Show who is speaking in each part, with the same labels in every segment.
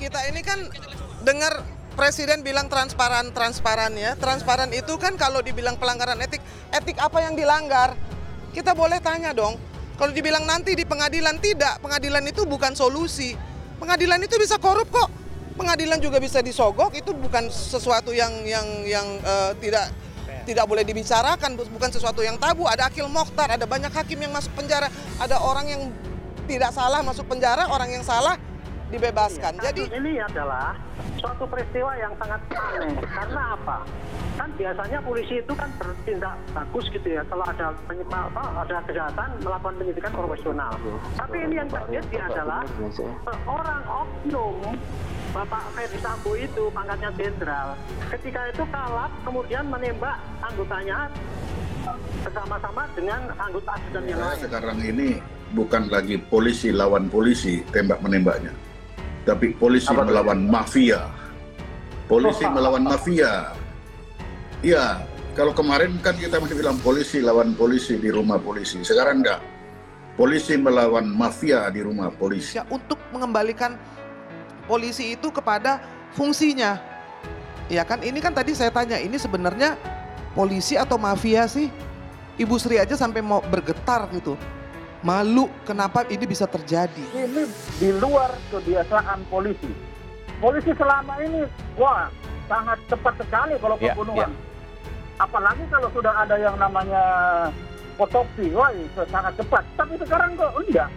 Speaker 1: kita ini kan dengar Presiden bilang transparan ya. Transparan itu kan kalau dibilang pelanggaran etik apa yang dilanggar? Kita boleh tanya dong. Kalau dibilang nanti di pengadilan, tidak. Pengadilan itu bukan solusi. Pengadilan itu bisa korup kok. Pengadilan juga bisa disogok. Itu bukan sesuatu yang tidak boleh dibicarakan, bukan sesuatu yang tabu. Ada akil mokhtar, ada banyak hakim yang masuk penjara, ada orang yang tidak salah masuk penjara, orang yang salah dibebaskan.
Speaker 2: Jadi ini adalah suatu peristiwa yang sangat aneh. Karena apa? Kan biasanya polisi itu kan bertindak bagus gitu ya. Kalau ada kejahatan melakukan penyidikan profesional. Tapi ini yang terjadi adalah orang oknum Bapak Ferdi Sambo itu pangkatnya jenderal. Ketika itu kalap kemudian menembak anggotanya bersama-sama dengan anggota ajudan yang lain.
Speaker 3: Sekarang ini bukan lagi polisi lawan polisi tembak-menembaknya, tapi polisi melawan mafia. Polisi melawan mafia. Iya, kalau kemarin kan kita masih bilang polisi lawan polisi di rumah polisi. Sekarang enggak. Polisi melawan mafia di rumah polisi.
Speaker 1: Ya, untuk mengembalikan polisi itu kepada fungsinya. Ya kan, ini kan tadi saya tanya, ini sebenarnya polisi atau mafia sih? Ibu Sri aja sampai mau bergetar gitu. Malu kenapa ini bisa terjadi.
Speaker 4: Ini di luar kebiasaan polisi. Polisi selama ini, wah, sangat cepat sekali kalau pembunuhan. Apalagi kalau sudah ada yang namanya otopsi, wah itu sangat cepat. Tapi sekarang kok enggak.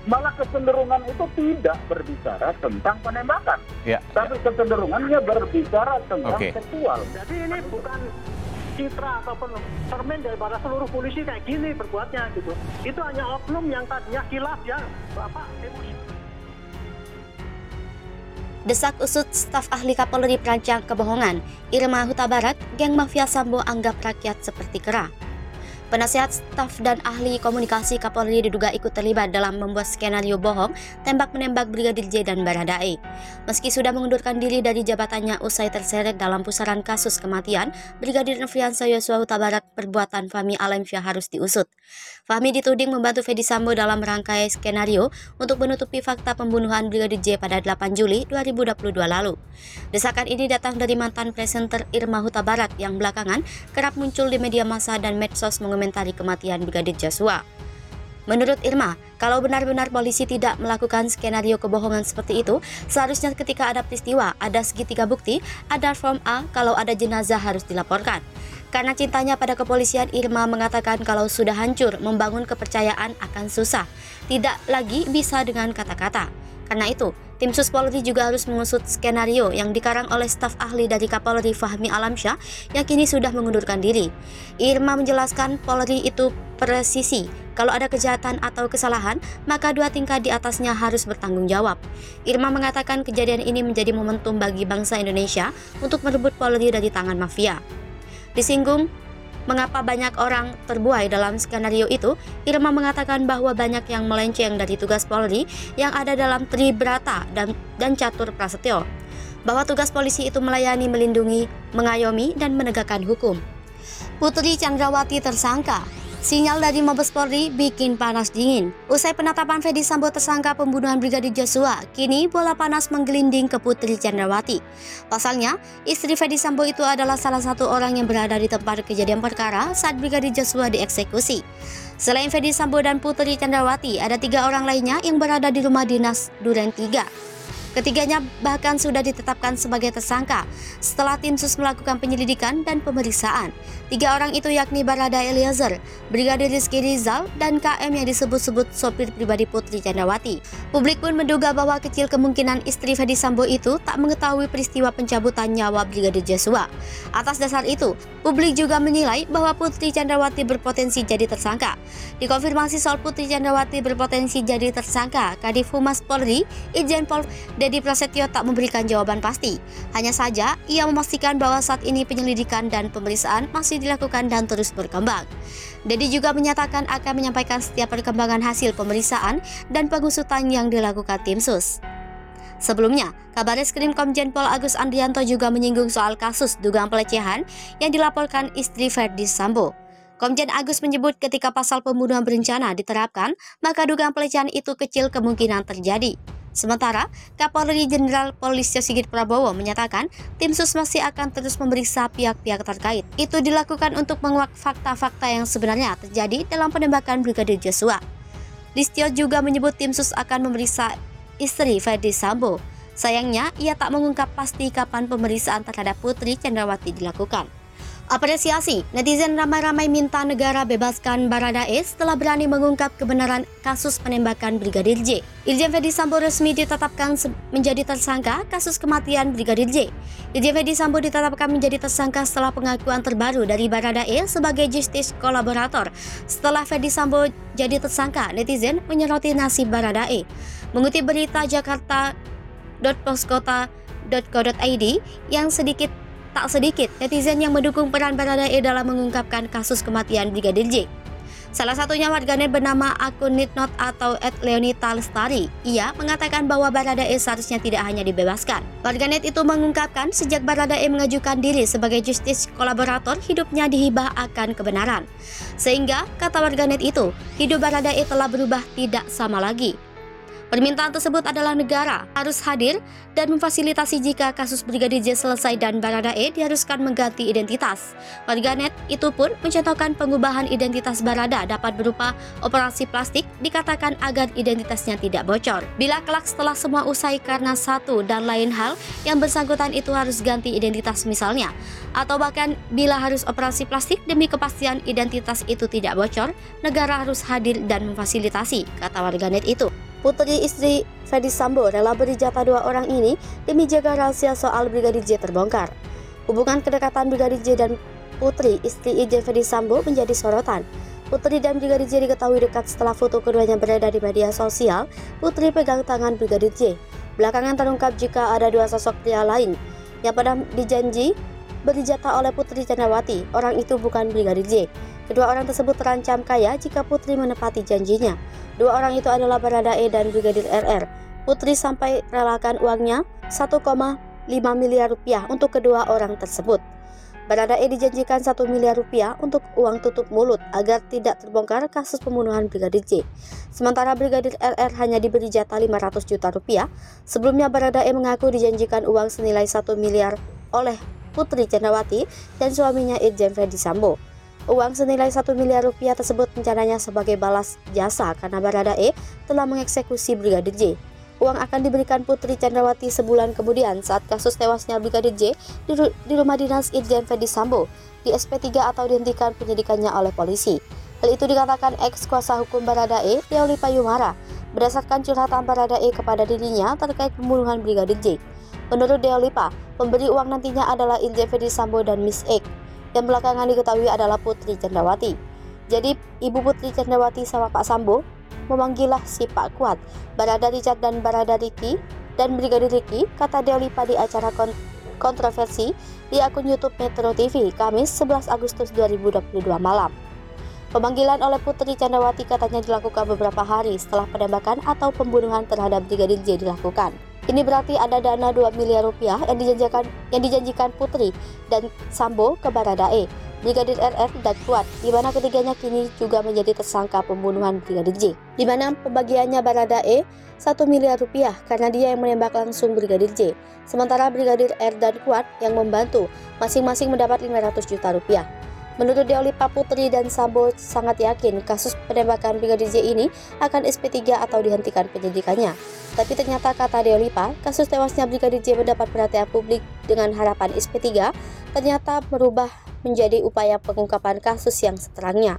Speaker 4: Malah kecenderungan itu tidak berbicara tentang penembakan. Tapi kecenderungannya berbicara tentang seksual.
Speaker 2: Jadi ini bukan citra ataupun cermin daripada seluruh polisi kayak gini berbuatnya gitu. Itu hanya oknum yang tadinya khilaf ya, Bapak emosi.
Speaker 5: Desak usut staf ahli Kapolri perancang kebohongan, Irma Huta Barat, geng mafia Sambo anggap rakyat seperti kera. Penasihat staf dan ahli komunikasi Kapolri diduga ikut terlibat dalam membuat skenario bohong tembak-menembak Brigadir J dan Baradae. Meski sudah mengundurkan diri dari jabatannya usai terseret dalam pusaran kasus kematian Brigadir Nofriansah Yosua Huta Barat, perbuatan Fahmi Alamsyah harus diusut. Fahmi dituding membantu Ferdi Sambo dalam rangkai skenario untuk menutupi fakta pembunuhan Brigadir J pada 8 Juli 2022 lalu. Desakan ini datang dari mantan presenter Irma Huta Barat yang belakangan kerap muncul di media massa dan medsos mengomentari kematian Brigadir Joshua. Menurut Irma, kalau benar-benar polisi tidak melakukan skenario kebohongan seperti itu, seharusnya ketika ada peristiwa, ada segitiga bukti, ada form A, kalau ada jenazah harus dilaporkan. Karena cintanya pada kepolisian, Irma mengatakan kalau sudah hancur, membangun kepercayaan akan susah. Tidak lagi bisa dengan kata-kata. Karena itu, tim Sus Polri juga harus mengusut skenario yang dikarang oleh staf ahli dari Kapolri Fahmi Alamsyah yang kini sudah mengundurkan diri. Irma menjelaskan Polri itu presisi. Kalau ada kejahatan atau kesalahan, maka 2 tingkat di atasnya harus bertanggung jawab. Irma mengatakan kejadian ini menjadi momentum bagi bangsa Indonesia untuk merebut Polri dari tangan mafia. Disinggung mengapa banyak orang terbuai dalam skenario itu, Irma mengatakan bahwa banyak yang melenceng dari tugas Polri yang ada dalam Tribrata dan Catur Prasetyo. Bahwa tugas polisi itu melayani, melindungi, mengayomi, dan menegakkan hukum. Putri Chandrawati tersangka. Sinyal dari Mabes Polri bikin panas dingin. Usai penetapan Ferdi Sambo tersangka pembunuhan Brigadir Joshua, kini bola panas menggelinding ke Putri Chandrawati. Pasalnya, istri Ferdi Sambo itu adalah salah satu orang yang berada di tempat kejadian perkara saat Brigadir Joshua dieksekusi. Selain Ferdi Sambo dan Putri Chandrawati, ada 3 orang lainnya yang berada di rumah dinas Duren 3. Ketiganya bahkan sudah ditetapkan sebagai tersangka setelah tim sus melakukan penyelidikan dan pemeriksaan. 3 orang itu yakni Baradae Eliezer, Brigadir Rizky Rizal, dan KM yang disebut-sebut sopir pribadi Putri Chandrawati. Publik pun menduga bahwa kecil kemungkinan istri Ferdi Sambo itu tak mengetahui peristiwa pencabutan nyawa Brigadir Joshua. Atas dasar itu, publik juga menilai bahwa Putri Chandrawati berpotensi jadi tersangka. Dikonfirmasi soal Putri Chandrawati berpotensi jadi tersangka, Kadif Humas Polri, Irjen Pol Dedi Prasetyo tak memberikan jawaban pasti. Hanya saja, ia memastikan bahwa saat ini penyelidikan dan pemeriksaan masih dilakukan dan terus berkembang. Dedi juga menyatakan akan menyampaikan setiap perkembangan hasil pemeriksaan dan pengusutan yang dilakukan tim sus. Sebelumnya, Kabareskrim Komjen Pol Agus Andrianto juga menyinggung soal kasus dugaan pelecehan yang dilaporkan istri Ferdi Sambo. Komjen Agus menyebut ketika pasal pembunuhan berencana diterapkan, maka dugaan pelecehan itu kecil kemungkinan terjadi. Sementara, Kapolri Jenderal Polisi Sigit Prabowo menyatakan tim sus masih akan terus memeriksa pihak-pihak terkait. Itu dilakukan untuk menguak fakta-fakta yang sebenarnya terjadi dalam penembakan Brigadir Joshua. Listio juga menyebut tim sus akan memeriksa istri Ferdi Sambo. Sayangnya, ia tak mengungkap pasti kapan pemeriksaan terhadap Putri Candrawati dilakukan. Apresiasi, netizen ramai-ramai minta negara bebaskan Baradae setelah berani mengungkap kebenaran kasus penembakan Brigadir J. Irjen Ferdi Sambo resmi ditetapkan menjadi tersangka kasus kematian Brigadir J. Irjen Ferdi Sambo ditetapkan menjadi tersangka setelah pengakuan terbaru dari Baradae sebagai justice kolaborator. Setelah Ferdi Sambo jadi tersangka, netizen menyoroti nasib Baradae. Mengutip berita jakarta.poskota.co.id yang tak sedikit netizen yang mendukung peran Baradae dalam mengungkapkan kasus kematian Brigadir J. Salah satunya warganet bernama akun Nitnot atau @Leonita Lestari. Ia mengatakan bahwa Baradae seharusnya tidak hanya dibebaskan. Warganet itu mengungkapkan sejak Baradae mengajukan diri sebagai justice kolaborator, hidupnya dihibah akan kebenaran. Sehingga, kata warganet itu, hidup Baradae telah berubah tidak sama lagi. Permintaan tersebut adalah negara harus hadir dan memfasilitasi jika kasus Brigadir J selesai dan Baradae diharuskan mengganti identitas. Warganet itu pun mencontohkan pengubahan identitas Barada dapat berupa operasi plastik, dikatakan agar identitasnya tidak bocor. Bila kelak setelah semua usai karena satu dan lain hal yang bersangkutan itu harus ganti identitas misalnya, atau bahkan bila harus operasi plastik demi kepastian identitas itu tidak bocor, negara harus hadir dan memfasilitasi, kata warganet itu. Putri istri Ferdi Sambo rela beri jatah 2 orang ini demi jaga rahasia soal Brigadir J terbongkar. Hubungan kedekatan Brigadir J dan Putri istri Irjen Ferdi Sambo menjadi sorotan. Putri dan Brigadir J diketahui dekat setelah foto keduanya beredar di media sosial. Putri pegang tangan Brigadir J. Belakangan terungkap jika ada 2 sosok pria lain yang pada dijanji beri jatah oleh Putri Candrawati. Orang itu bukan Brigadir J. Kedua orang tersebut terancam kaya jika Putri menepati janjinya. 2 orang itu adalah Baradae dan Brigadir RR. Putri sampai relakan uangnya 1,5 miliar rupiah untuk kedua orang tersebut. Baradae dijanjikan 1 miliar rupiah untuk uang tutup mulut agar tidak terbongkar kasus pembunuhan Brigadir J. Sementara Brigadir RR hanya diberi jatah 500 juta rupiah. Sebelumnya Baradae mengaku dijanjikan uang senilai 1 miliar oleh Putri Candrawati dan suaminya Irjen Ferdi Sambo. Uang senilai 1 miliar rupiah tersebut rencananya sebagai balas jasa karena Baradae telah mengeksekusi Brigadir J. Uang akan diberikan Putri Candrawati sebulan kemudian saat kasus tewasnya Brigadir J di rumah dinas Irjen Ferdi Sambo di SP3 atau dihentikan penyidikannya oleh polisi. Hal itu dikatakan ex kuasa hukum Baradae, Deoli Payumara, berdasarkan curhatan Baradae kepada dirinya terkait pembunuhan Brigadir J. Menurut Deolipa, pemberi uang nantinya adalah Irjen Ferdi Sambo dan Miss X, yang belakangan diketahui adalah Putri Candrawati. Jadi, Ibu Putri Candrawati sama Pak Sambo memanggilah si Pak Kuat, Barada Richard dan Barada Riki dan Brigadir Riki, kata Deolipa di acara kontroversi di akun YouTube Metro TV, Kamis 11 Agustus 2022 malam. Pemanggilan oleh Putri Candrawati katanya dilakukan beberapa hari setelah penembakan atau pembunuhan terhadap Brigadir J dilakukan. Ini berarti ada dana 2 miliar rupiah yang dijanjikan Putri dan Sambo ke Baradae, Brigadir RR dan Kuat, di mana ketiganya kini juga menjadi tersangka pembunuhan Brigadir J. Di mana pembagiannya Baradae 1 miliar rupiah karena dia yang menembak langsung Brigadir J. Sementara Brigadir R dan Kuat yang membantu masing-masing mendapat 500 juta rupiah. Menurut Deolipa, Putri dan Sambo sangat yakin kasus penembakan Brigadir J ini akan SP3 atau dihentikan penyidikannya. Tapi ternyata, kata Deolipa, kasus tewasnya Brigadir J mendapat perhatian publik dengan harapan SP3 ternyata berubah menjadi upaya pengungkapan kasus yang seterangnya.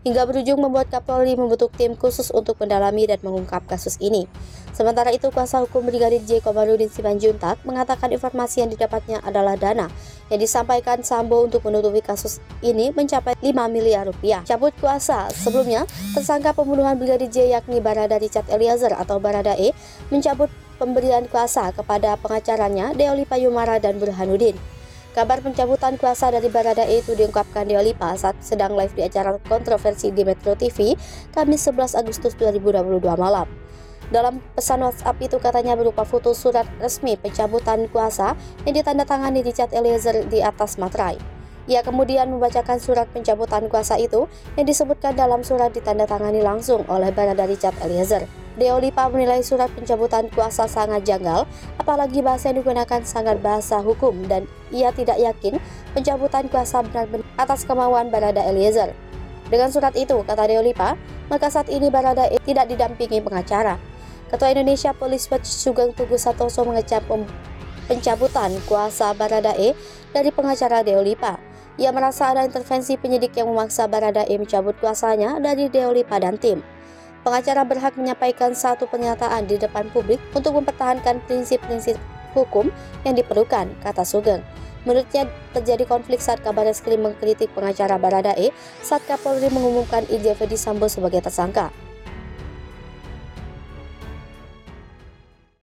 Speaker 5: Hingga berujung membuat Kapolri membentuk tim khusus untuk mendalami dan mengungkap kasus ini. Sementara itu, kuasa hukum Brigadir J Komarudin Simanjuntak mengatakan informasi yang didapatnya adalah dana yang disampaikan Sambo untuk menutupi kasus ini mencapai 5 miliar rupiah. Cabut kuasa. Sebelumnya, tersangka pembunuhan Brigadir J yakni Barada Richard Eliezer atau Baradae mencabut pemberian kuasa kepada pengacaranya Deoli Payumara dan Burhanuddin. Kabar pencabutan kuasa dari Baradae itu diungkapkan Deolipa saat sedang live di acara kontroversi di Metro TV, Kamis 11 Agustus 2022 malam. Dalam pesan WhatsApp itu katanya berupa foto surat resmi pencabutan kuasa yang ditandatangani Richard Eliezer di atas materai. Ia kemudian membacakan surat pencabutan kuasa itu yang disebutkan dalam surat ditandatangani langsung oleh Barada Richard Eliezer. Deo Lipa menilai surat pencabutan kuasa sangat janggal, apalagi bahasa yang digunakan sangat bahasa hukum, dan ia tidak yakin pencabutan kuasa benar-benar atas kemauan Barada Eliezer. Dengan surat itu, kata Deo Lipa, maka saat ini Barada E tidak didampingi pengacara. Ketua Indonesia Police Watch Sugeng Teguh Santoso mengecam pencabutan kuasa Barada E dari pengacara Deo Lipa. Ia merasa ada intervensi penyidik yang memaksa Barada E mencabut kuasanya dari Deo Lipa dan tim. Pengacara berhak menyampaikan satu pernyataan di depan publik untuk mempertahankan prinsip-prinsip hukum yang diperlukan, kata Sugeng. Menurutnya terjadi konflik saat Kabareskrim mengkritik pengacara Barada E saat Kapolri mengumumkan Irjen Ferdy Sambo sebagai tersangka.